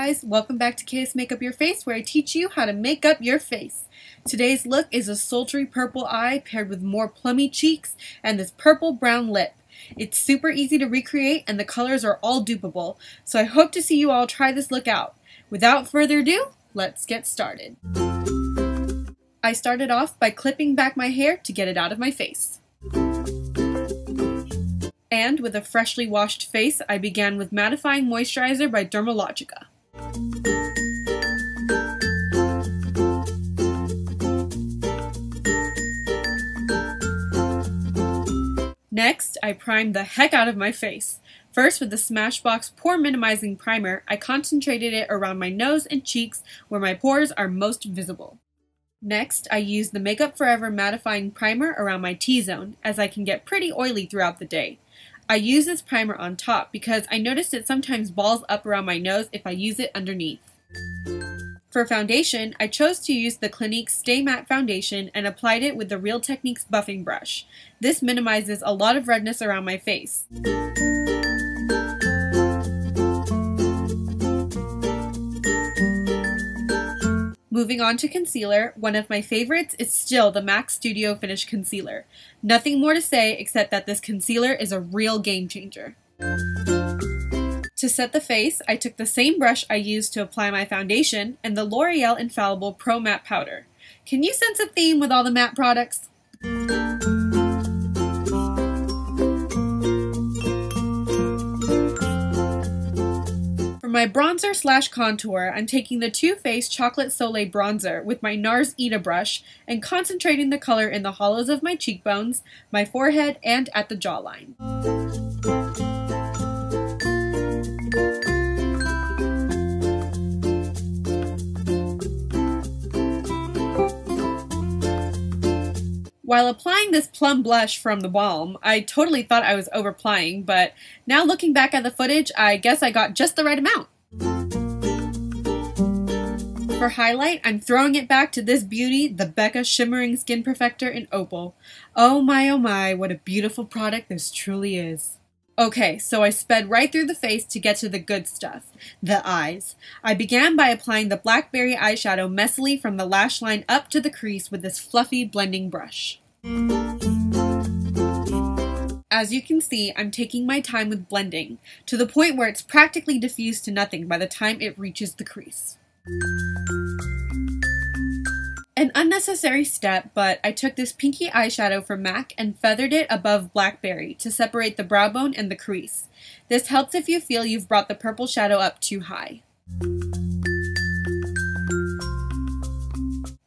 guys, welcome back to Case Make Up Your Face, where I teach you how to make up your face. Today's look is a sultry purple eye paired with more plummy cheeks and this purple brown lip. It's super easy to recreate and the colors are all dupeable, so I hope to see you all try this look out. Without further ado, let's get started. I started off by clipping back my hair to get it out of my face. And with a freshly washed face, I began with Mattifying Moisturizer by Dermalogica. Next, I primed the heck out of my face. First, with the Smashbox Pore Minimizing Primer, I concentrated it around my nose and cheeks where my pores are most visible. Next, I used the Makeup Forever Mattifying Primer around my T-zone, as I can get pretty oily throughout the day. I use this primer on top because I noticed it sometimes balls up around my nose if I use it underneath. For foundation, I chose to use the Clinique Stay Matte Foundation and applied it with the Real Techniques buffing brush. This minimizes a lot of redness around my face. Moving on to concealer, one of my favorites is still the MAC Studio Finish Concealer. Nothing more to say except that this concealer is a real game changer. To set the face, I took the same brush I used to apply my foundation and the L'Oreal Infallible Pro Matte Powder. Can you sense a theme with all the matte products? For my bronzer slash contour, I'm taking the Too Faced Chocolate Soleil Bronzer with my NARS Ita Brush and concentrating the color in the hollows of my cheekbones, my forehead, and at the jawline. While applying this plum blush from theBalm, I totally thought I was overapplying, but now looking back at the footage, I guess I got just the right amount. For highlight, I'm throwing it back to this beauty, the Becca Shimmering Skin Perfector in Opal. Oh my, what a beautiful product this truly is. Okay, so I sped right through the face to get to the good stuff, the eyes. I began by applying the Blackberry eyeshadow messily from the lash line up to the crease with this fluffy blending brush. As you can see, I'm taking my time with blending, to the point where it's practically diffused to nothing by the time it reaches the crease. An unnecessary step, but I took this pinky eyeshadow from MAC and feathered it above Blackberry to separate the brow bone and the crease. This helps if you feel you've brought the purple shadow up too high.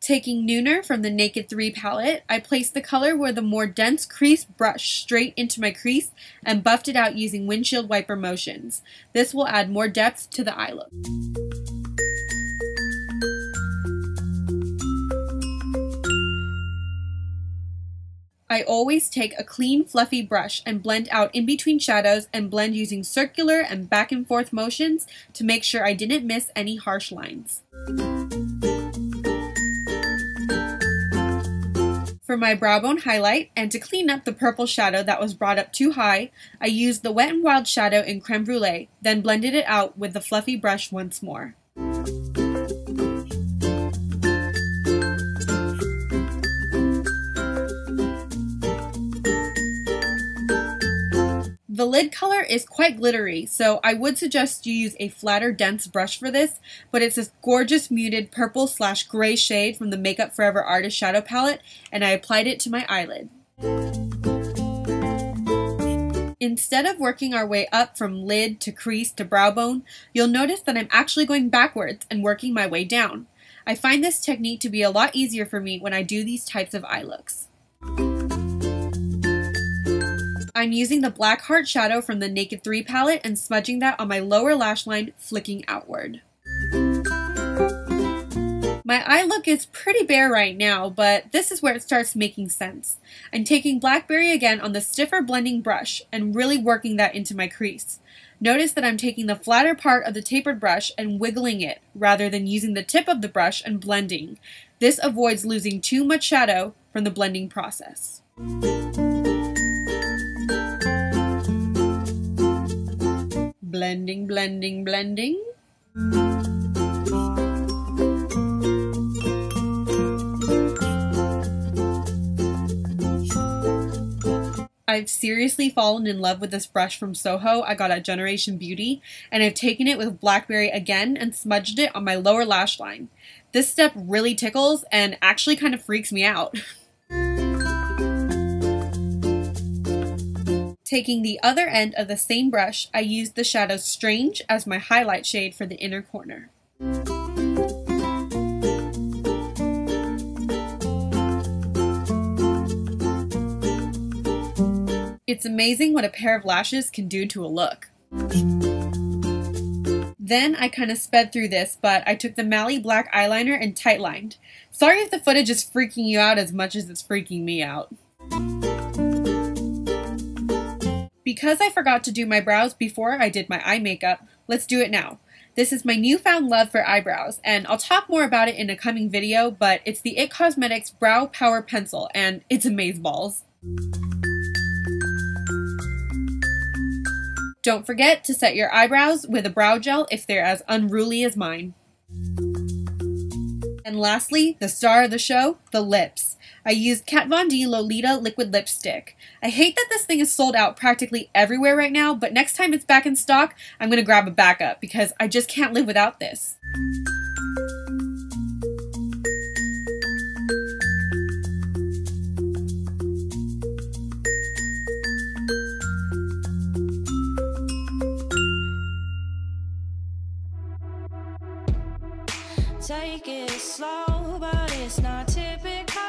Taking Nooner from the Naked 3 palette, I placed the color with a more dense crease brush straight into my crease and buffed it out using windshield wiper motions. This will add more depth to the eye look. I always take a clean, fluffy brush and blend out in between shadows and blend using circular and back and forth motions to make sure I didn't miss any harsh lines. For my brow bone highlight, and to clean up the purple shadow that was brought up too high, I used the Wet n Wild shadow in Creme Brulee, then blended it out with the fluffy brush once more. The lid color is quite glittery, so I would suggest you use a flatter, dense brush for this, but it's this gorgeous muted purple slash gray shade from the Makeup Forever Artist Shadow Palette, and I applied it to my eyelid. Instead of working our way up from lid to crease to brow bone, you'll notice that I'm actually going backwards and working my way down. I find this technique to be a lot easier for me when I do these types of eye looks. I'm using the Blackheart shadow from the Naked 3 palette and smudging that on my lower lash line, flicking outward. My eye look is pretty bare right now, but this is where it starts making sense. I'm taking Blackberry again on the stiffer blending brush and really working that into my crease. Notice that I'm taking the flatter part of the tapered brush and wiggling it, rather than using the tip of the brush and blending. This avoids losing too much shadow from the blending process. Blending, blending, blending. I've seriously fallen in love with this brush from Soho I got at Generation Beauty, and I've taken it with Blackberry again and smudged it on my lower lash line. This step really tickles and actually kind of freaks me out. Taking the other end of the same brush, I used the shadow Strange as my highlight shade for the inner corner. It's amazing what a pair of lashes can do to a look. Then I kind of sped through this, but I took the Mally black eyeliner and tightlined. Sorry if the footage is freaking you out as much as it's freaking me out. Because I forgot to do my brows before I did my eye makeup, let's do it now. This is my newfound love for eyebrows, and I'll talk more about it in a coming video, but it's the It Cosmetics Brow Power Pencil, and it's amazeballs. Don't forget to set your eyebrows with a brow gel if they're as unruly as mine. And lastly, the star of the show, the lips. I used Kat Von D Lolita liquid lipstick. I hate that this thing is sold out practically everywhere right now, but next time it's back in stock, I'm gonna grab a backup because I just can't live without this. Take it slow, but it's not typical.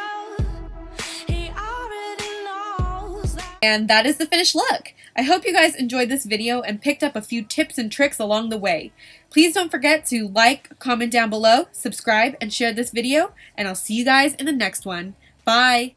He already knows that. And that is the finished look. I hope you guys enjoyed this video and picked up a few tips and tricks along the way. Please don't forget to like, comment down below, subscribe, and share this video, and I'll see you guys in the next one. Bye!